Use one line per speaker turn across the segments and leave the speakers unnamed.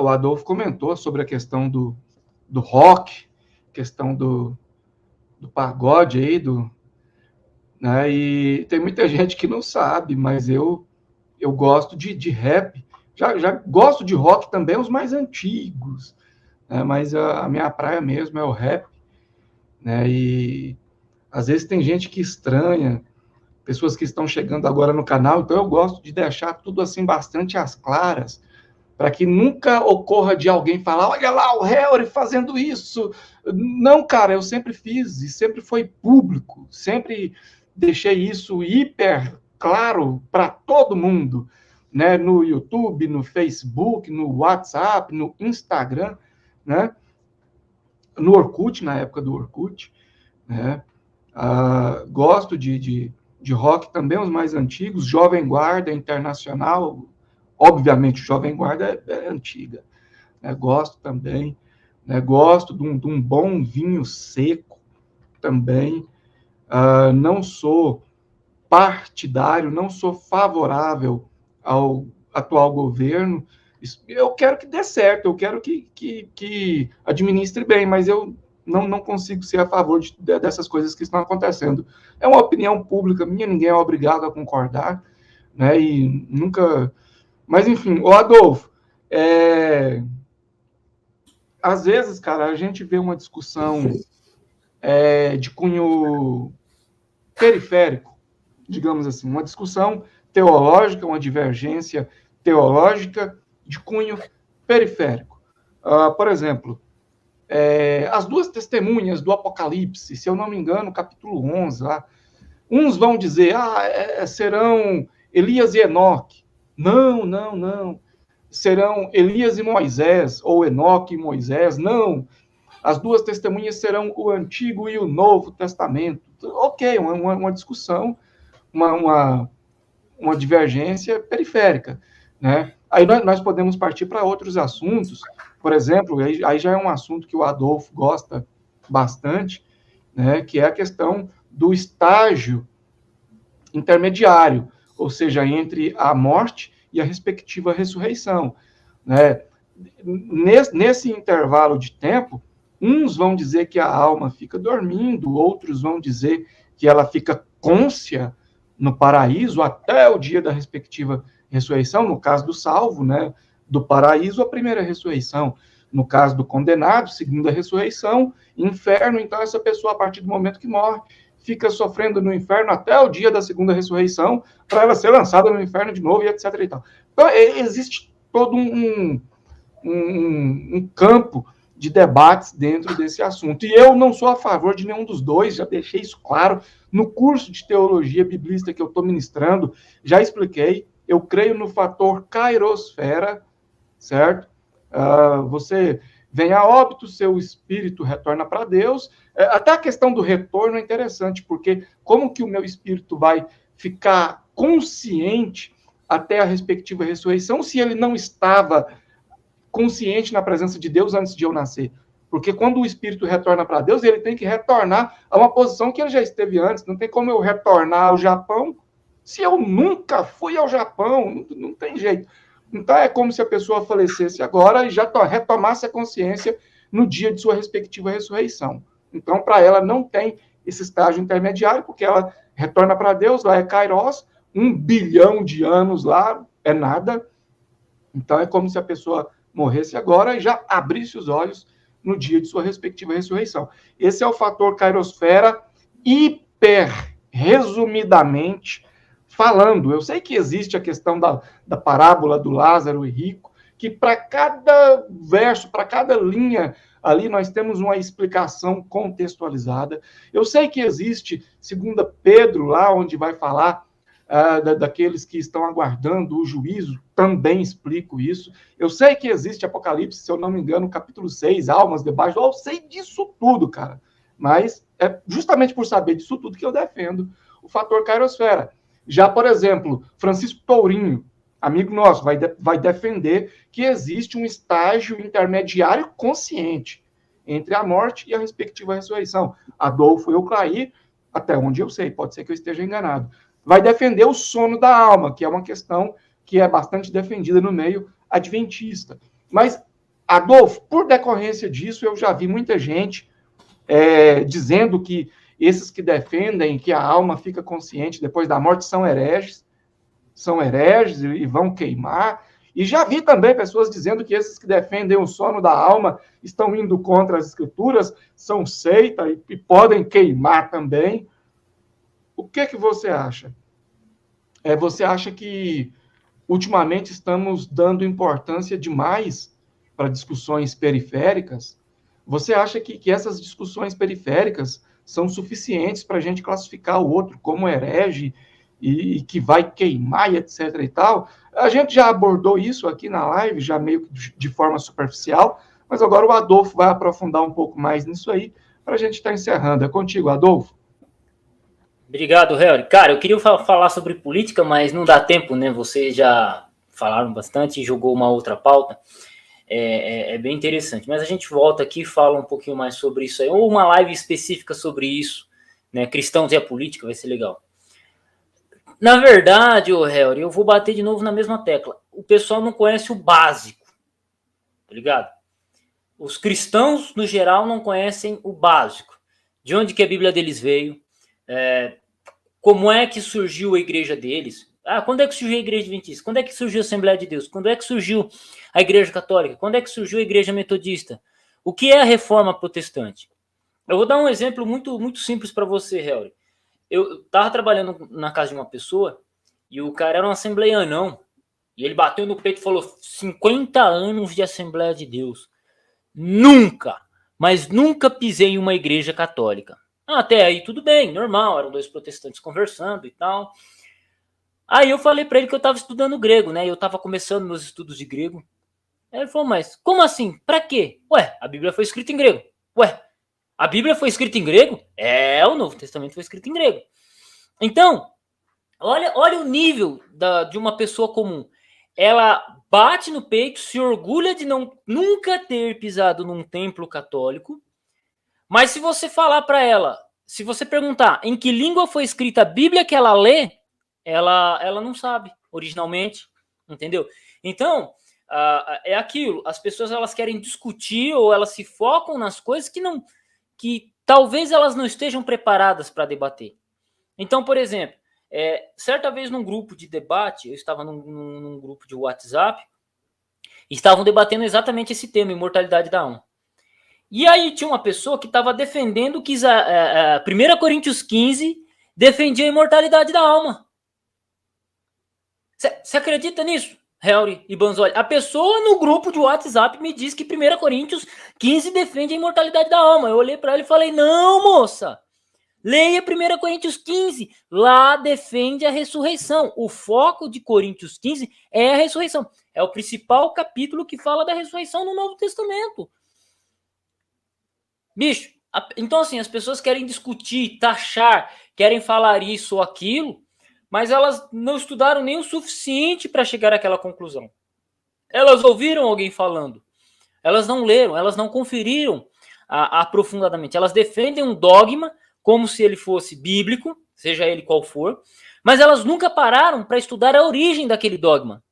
o Adolfo comentou sobre a questão do rock, questão do pagode aí, né? E tem muita gente que não sabe, mas eu gosto de rap. Já gosto de rock também, os mais antigos, né? Mas a minha praia mesmo é o rap, né? E às vezes tem gente que estranha, pessoas que estão chegando agora no canal, então eu gosto de deixar tudo assim bastante às claras, para que nunca ocorra de alguém falar, olha lá o Harry fazendo isso. Não, cara, eu sempre fiz, e sempre foi público, sempre deixei isso hiper claro para todo mundo, né? No YouTube, no Facebook, no WhatsApp, no Instagram, né? No Orkut, na época do Orkut, né? Gosto de rock também, os mais antigos, Jovem Guarda, Internacional, obviamente Jovem Guarda é antiga, né? Gosto também, né? Gosto de um bom vinho seco também, não sou partidário, não sou favorável ao atual governo, eu quero que dê certo, eu quero que administre bem, mas eu não consigo ser a favor dessas coisas que estão acontecendo. É uma opinião pública minha, ninguém é obrigado a concordar, né? E nunca. Mas, enfim, o Adolfo, às vezes, cara, a gente vê uma discussão de cunho periférico, digamos assim, uma discussão teológica, uma divergência teológica de cunho periférico. Por exemplo, as duas testemunhas do Apocalipse, se eu não me engano, capítulo 11, lá, uns vão dizer, serão Elias e Enoque. Não. Serão Elias e Moisés, ou Enoque e Moisés. Não. As duas testemunhas serão o Antigo e o Novo Testamento. Ok, uma discussão, uma divergência periférica, né? Aí nós podemos partir para outros assuntos, por exemplo, aí já é um assunto que o Adolfo gosta bastante, né? Que é a questão do estágio intermediário, ou seja, entre a morte e a respectiva ressurreição, né? Nesse intervalo de tempo, uns vão dizer que a alma fica dormindo, outros vão dizer que ela fica cônscia no paraíso até o dia da respectiva ressurreição, no caso do salvo, né, do paraíso, a primeira ressurreição, no caso do condenado, segunda ressurreição, inferno, então essa pessoa, a partir do momento que morre, fica sofrendo no inferno até o dia da segunda ressurreição, para ela ser lançada no inferno de novo, e etc. E tal. Então, existe todo um campo de debates dentro desse assunto. E eu não sou a favor de nenhum dos dois, já deixei isso claro. No curso de teologia biblista que eu estou ministrando, já expliquei, eu creio no fator kairosfera, certo? Você vem a óbito, seu espírito retorna para Deus. Até a questão do retorno é interessante, porque como que o meu espírito vai ficar consciente até a respectiva ressurreição se ele não estava consciente na presença de Deus antes de eu nascer? Porque quando o espírito retorna para Deus, ele tem que retornar a uma posição que ele já esteve antes. Não tem como eu retornar ao Japão se eu nunca fui ao Japão. Não tem jeito. Então é como se a pessoa falecesse agora e já retomasse a consciência no dia de sua respectiva ressurreição. Então, para ela não tem esse estágio intermediário, porque ela retorna para Deus, lá é Kairos, 1 bilhão de anos lá é nada. Então é como se a pessoa morresse agora e já abrisse os olhos no dia de sua respectiva ressurreição. Esse é o fator kairosfera, hiper resumidamente falando. Eu sei que existe a questão da parábola do Lázaro e rico, que para cada verso, para cada linha ali, nós temos uma explicação contextualizada. Eu sei que existe, segundo Pedro, lá onde vai falar daqueles que estão aguardando o juízo, também explico isso. Eu sei que existe Apocalipse, se eu não me engano, capítulo 6, almas debaixo. Eu sei disso tudo, cara. Mas é justamente por saber disso tudo que eu defendo o fator kairosfera. Já, por exemplo, Francisco Tourinho, amigo nosso, vai defender que existe um estágio intermediário consciente entre a morte e a respectiva ressurreição. Adolfo Euclair, até onde eu sei, pode ser que eu esteja enganado, vai defender o sono da alma, que é uma questão que é bastante defendida no meio adventista. Mas Adolfo, por decorrência disso, eu já vi muita gente dizendo que esses que defendem que a alma fica consciente depois da morte são hereges e vão queimar. E já vi também pessoas dizendo que esses que defendem o sono da alma estão indo contra as escrituras, são seita e podem queimar também. O que você acha? Você acha que ultimamente estamos dando importância demais para discussões periféricas? Você acha que essas discussões periféricas são suficientes para a gente classificar o outro como herege e que vai queimar e etc e tal? A gente já abordou isso aqui na live, já meio que de forma superficial, mas agora o Adolfo vai aprofundar um pouco mais nisso aí para a gente estar encerrando. É contigo, Adolfo.
Obrigado, Harry. Cara, eu queria falar sobre política, mas não dá tempo, né? Vocês já falaram bastante e jogou uma outra pauta. É bem interessante. Mas a gente volta aqui e fala um pouquinho mais sobre isso aí. Ou uma live específica sobre isso, né? Cristãos e a política, vai ser legal. Na verdade, Harry, eu vou bater de novo na mesma tecla. O pessoal não conhece o básico, tá ligado? Os cristãos, no geral, não conhecem o básico. De onde que a Bíblia deles veio, como é que surgiu a igreja deles. Quando é que surgiu a igreja adventista? Quando é que surgiu a Assembleia de Deus? Quando é que surgiu a igreja católica? Quando é que surgiu a igreja metodista? O que é a reforma protestante? Eu vou dar um exemplo muito, muito simples para você, Harry. Eu estava trabalhando na casa de uma pessoa e o cara era um assembleianão. E ele bateu no peito e falou: 50 anos de Assembleia de Deus. Nunca, mas nunca pisei em uma igreja católica. Até aí tudo bem, normal, eram dois protestantes conversando e tal. Aí eu falei para ele que eu estava estudando grego, né? Eu estava começando meus estudos de grego. Aí ele falou: mas como assim? Para quê? Ué, a Bíblia foi escrita em grego. Ué, a Bíblia foi escrita em grego? O Novo Testamento foi escrito em grego. Então, olha o nível de uma pessoa comum. Ela bate no peito, se orgulha de nunca ter pisado num templo católico, mas se você falar para ela, se você perguntar em que língua foi escrita a Bíblia que ela lê, ela não sabe originalmente, entendeu? Então, é aquilo, as pessoas elas querem discutir ou elas se focam nas coisas que talvez elas não estejam preparadas para debater. Então, por exemplo, certa vez num grupo de debate, eu estava num grupo de WhatsApp, e estavam debatendo exatamente esse tema, imortalidade da alma. E aí tinha uma pessoa que estava defendendo que 1 Coríntios 15 defendia a imortalidade da alma. Você acredita nisso, Helry e Banzoli? A pessoa no grupo de WhatsApp me diz que 1 Coríntios 15 defende a imortalidade da alma. Eu olhei para ela e falei: não, moça, leia 1 Coríntios 15, lá defende a ressurreição. O foco de Coríntios 15 é a ressurreição. É o principal capítulo que fala da ressurreição no Novo Testamento. Bicho, então assim, as pessoas querem discutir, taxar, querem falar isso ou aquilo, mas elas não estudaram nem o suficiente para chegar àquela conclusão. Elas ouviram alguém falando, elas não leram, elas não conferiram aprofundadamente. Elas defendem um dogma como se ele fosse bíblico, seja ele qual for, mas elas nunca pararam para estudar a origem daquele dogma.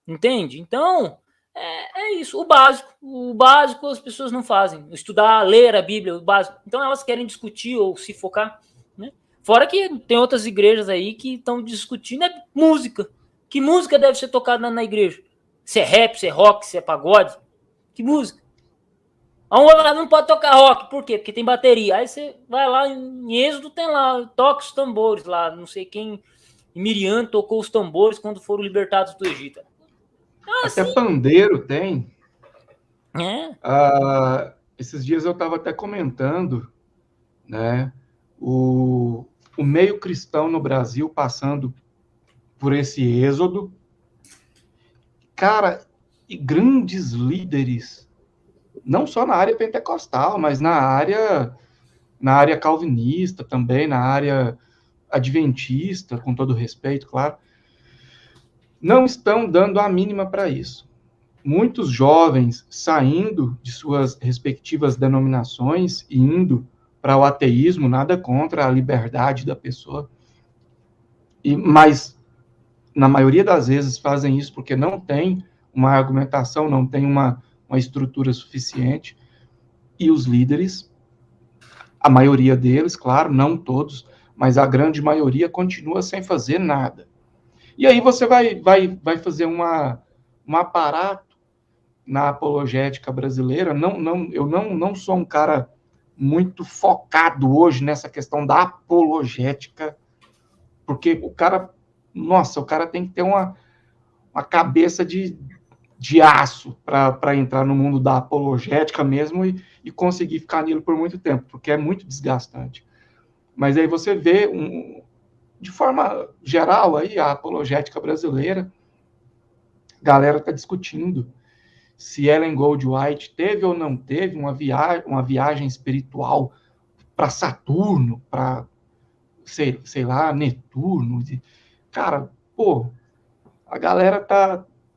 Entende? Então, é isso. O básico as pessoas não fazem. Estudar, ler a Bíblia, o básico. Então elas querem discutir ou se focar, né? Fora que tem outras igrejas aí que estão discutindo música. Que música deve ser tocada na igreja? Se é rap, se é rock, se é pagode? Que música? Não pode tocar rock, por quê? Porque tem bateria. Aí você vai lá, em Êxodo tem lá, toca os tambores lá, não sei quem, Miriam tocou os tambores quando foram libertados do Egito.
Até pandeiro tem. Esses dias eu estava até comentando, né, o meio cristão no Brasil passando por esse êxodo. Cara, e grandes líderes, não só na área pentecostal, mas na área calvinista também, na área adventista, com todo respeito, claro, não estão dando a mínima para isso. Muitos jovens saindo de suas respectivas denominações e indo para o ateísmo, nada contra a liberdade da pessoa, mas na maioria das vezes fazem isso porque não tem uma argumentação, não tem uma estrutura suficiente, e os líderes, a maioria deles, claro, não todos, mas a grande maioria continua sem fazer nada. E aí você vai fazer um aparato na apologética brasileira. Eu não sou um cara muito focado hoje nessa questão da apologética, porque o cara tem que ter uma cabeça de aço para entrar no mundo da apologética mesmo e conseguir ficar nele por muito tempo, porque é muito desgastante. Mas aí você vê, de forma geral, aí, a apologética brasileira, a galera está discutindo se Ellen Goldwhite teve ou não teve uma viagem espiritual para Saturno, para, sei lá, Netuno. Cara, pô, a galera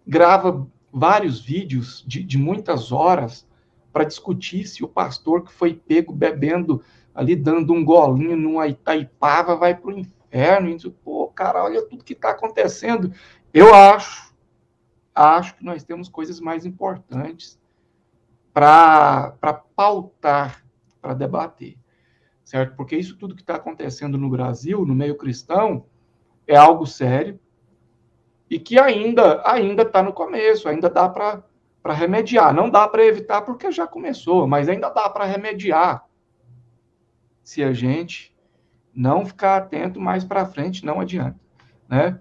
grava vários vídeos de muitas horas para discutir se o pastor que foi pego bebendo ali, dando um golinho numa Itaipava, vai para o inferno. Pô, cara, olha tudo que está acontecendo. Eu acho que nós temos coisas mais importantes para pautar, para debater, certo? Porque isso tudo que está acontecendo no Brasil, no meio cristão, é algo sério e que ainda está no começo, ainda dá para remediar. Não dá para evitar porque já começou, mas ainda dá para remediar. Se a gente não ficar atento mais para frente, não adianta, né?